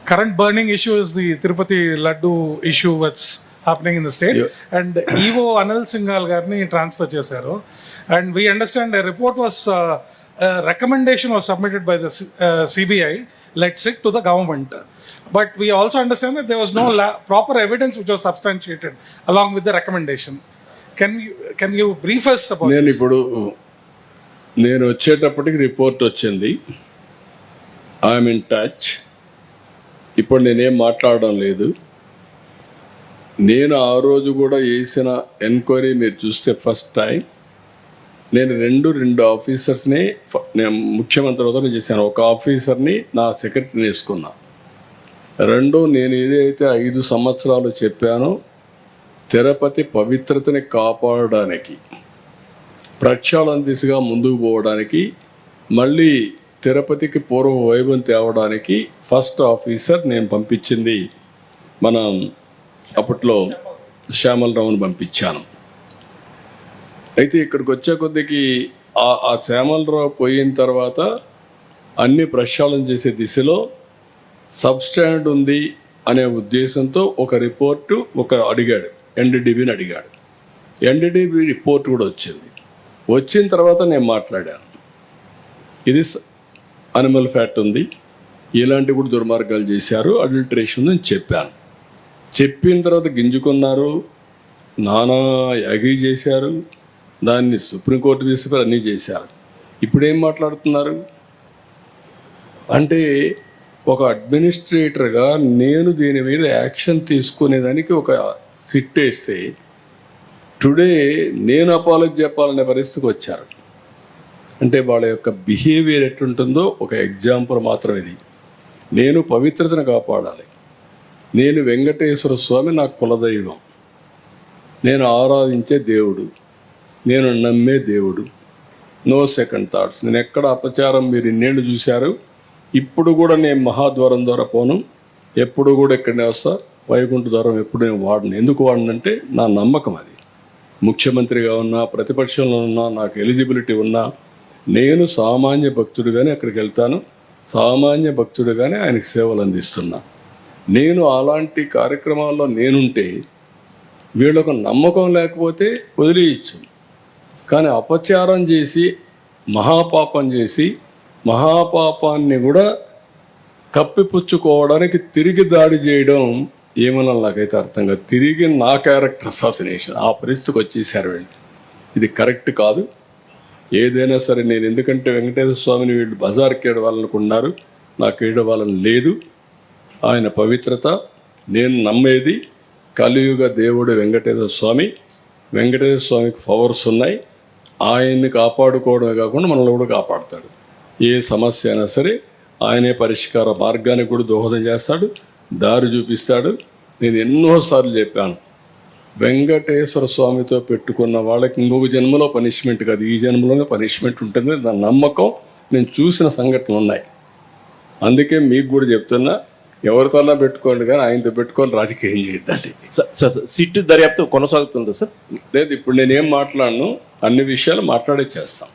current burning issue is the Tirupati Laddu issue that's happening in the state. And EO Anil Singhal garni transfer chesaru. And we understand a report was, a recommendation was submitted by the CBI, let's say, to the government. But we also understand that there was no proper evidence which was substantiated along with the recommendation. Can you brief us about this? నేను వచ్చేటప్పటికి report వచ్చింది. I'm in touch. ఇప్పుడు నేనేం మాట్లాడడం లేదు. నేను ఆ రోజు కూడా చేసిన ఎంక్వైరీ మీరు చూస్తే ఫస్ట్ టైం నేను రెండు ఆఫీసర్స్ని నేను ముఖ్యమంత్రి వద్ద చేశాను. ఒక ఆఫీసర్ని నా సెక్రటరీని వేసుకున్నా. నేను ఏదైతే 5 సంవత్సరాలు చెప్పానో తిరుపతి పవిత్రతని కాపాడడానికి, ప్రక్షాళన దిశగా ముందుకు పోవడానికి, మళ్ళీ తిరుపతికి పూర్వ వైభవం తేవడానికి ఫస్ట్ ఆఫీసర్ నేను పంపించింది మనం అప్పట్లో శ్యామలరావుని పంపించాను. అయితే ఇక్కడికి వచ్చే కొద్దికి ఆ శ్యామలరావు పోయిన తర్వాత అన్ని ప్రక్షాళన చేసే దిశలో సబ్స్టాండ్ ఉంది అనే ఉద్దేశంతో ఒక రిపోర్టు అడిగాడు, ఎన్డీడీబీని అడిగాడు. ఎన్డీడీబీ రిపోర్ట్ కూడా వచ్చిన తర్వాత నేను మాట్లాడాను. ఇది అనిమల్ ఫ్యాట్ ఉంది, ఇలాంటి కూడా దుర్మార్గాలు చేశారు, అడల్టరేషన్ అని చెప్పాను. చెప్పిన తర్వాత గింజుకున్నారు, నానా అగ్రీ చేశారు, దాన్ని సుప్రీంకోర్టు తీసుకుని అన్నీ చేశారు. ఇప్పుడేం మాట్లాడుతున్నారు అంటే, ఒక అడ్మినిస్ట్రేటర్గా నేను దీని మీద యాక్షన్ తీసుకునేదానికి ఒక సిట్ వేస్తే టుడే నేను అపాలజీ చెప్పాలనే పరిస్థితికి వచ్చారు. అంటే వాళ్ళ యొక్క బిహేవియర్ ఎట్టుంటుందో ఒక ఎగ్జాంపుల్ మాత్రం ఇది. నేను పవిత్రతను కాపాడాలి. నేను వెంకటేశ్వర స్వామి నాకు కులదైవం, నేను ఆరాధించే దేవుడు, నేను నమ్మే దేవుడు. No second thoughts. నేను ఎక్కడ అపచారం మీరు ఇన్నేళ్ళు చూశారు. ఇప్పుడు కూడా నేను మహాద్వారం ద్వారా పోను, ఎప్పుడు కూడా ఇక్కడనే వస్తా. వైకుంఠ ద్వారం ఎప్పుడు నేను వాడను. ఎందుకు వాడనంటే నా నమ్మకం అది. ముఖ్యమంత్రిగా ఉన్నా, ప్రతిపక్షంలో ఉన్నా, నాకు ఎలిజిబిలిటీ ఉన్నా, నేను సామాన్య భక్తుడిగానే అక్కడికి వెళ్తాను. సామాన్య భక్తుడిగానే ఆయనకు సేవలు అందిస్తున్నా. నేను అలాంటి కార్యక్రమాల్లో నేనుంటే వీళ్ళకు నమ్మకం లేకపోతే వదిలేయచ్చు. కానీ అపచారం చేసి, మహాపాపం చేసి, మహాపాపాన్ని కూడా కప్పిపుచ్చుకోవడానికి తిరిగి దాడి చేయడం ఏమన్నా నాకైతే అర్థం కాదు. తిరిగి నా క్యారెక్టర్ అసాసినేషన్ ఆ పరిస్థితికి వచ్చేసారు వీళ్ళు. ఇది కరెక్ట్ కాదు. ఏదైనా సరే నేను, ఎందుకంటే వెంకటేశ్వర స్వామిని వీళ్ళు బజార్కి ఏడవాలనుకున్నారు, నాకు ఏడవాలని లేదు. ఆయన పవిత్రత నేను నమ్మేది. కలియుగ దేవుడు వెంకటేశ్వర స్వామి. వెంకటేశ్వర స్వామికి పవర్స్ ఉన్నాయి. ఆయన్ని కాపాడుకోవడమే కాకుండా మనల్ని కూడా కాపాడుతాడు. ఏ సమస్య అయినా సరే ఆయనే పరిష్కార మార్గానికి కూడా దోహదం చేస్తాడు, దారి చూపిస్తాడు. నేను ఎన్నోసార్లు చెప్పాను, వెంకటేశ్వర స్వామితో పెట్టుకున్న వాళ్ళకి ఇంకొక జన్మలో పనిష్మెంట్ కాదు, ఈ జన్మలోనే పనిష్మెంట్ ఉంటుంది. దాని నమ్మకం నేను చూసిన సంఘటనలు ఉన్నాయి. అందుకే మీకు కూడా చెప్తున్నా, ఎవరితోనా పెట్టుకోండి కానీ ఆయనతో పెట్టుకొని రాజకీయం చేయొద్దండి. సార్ సిట్ దర్యాప్తు కొనసాగుతుందా సార్? లేదు, ఇప్పుడు నేనేం మాట్లాడను, అన్ని విషయాలు మాట్లాడే చేస్తాం.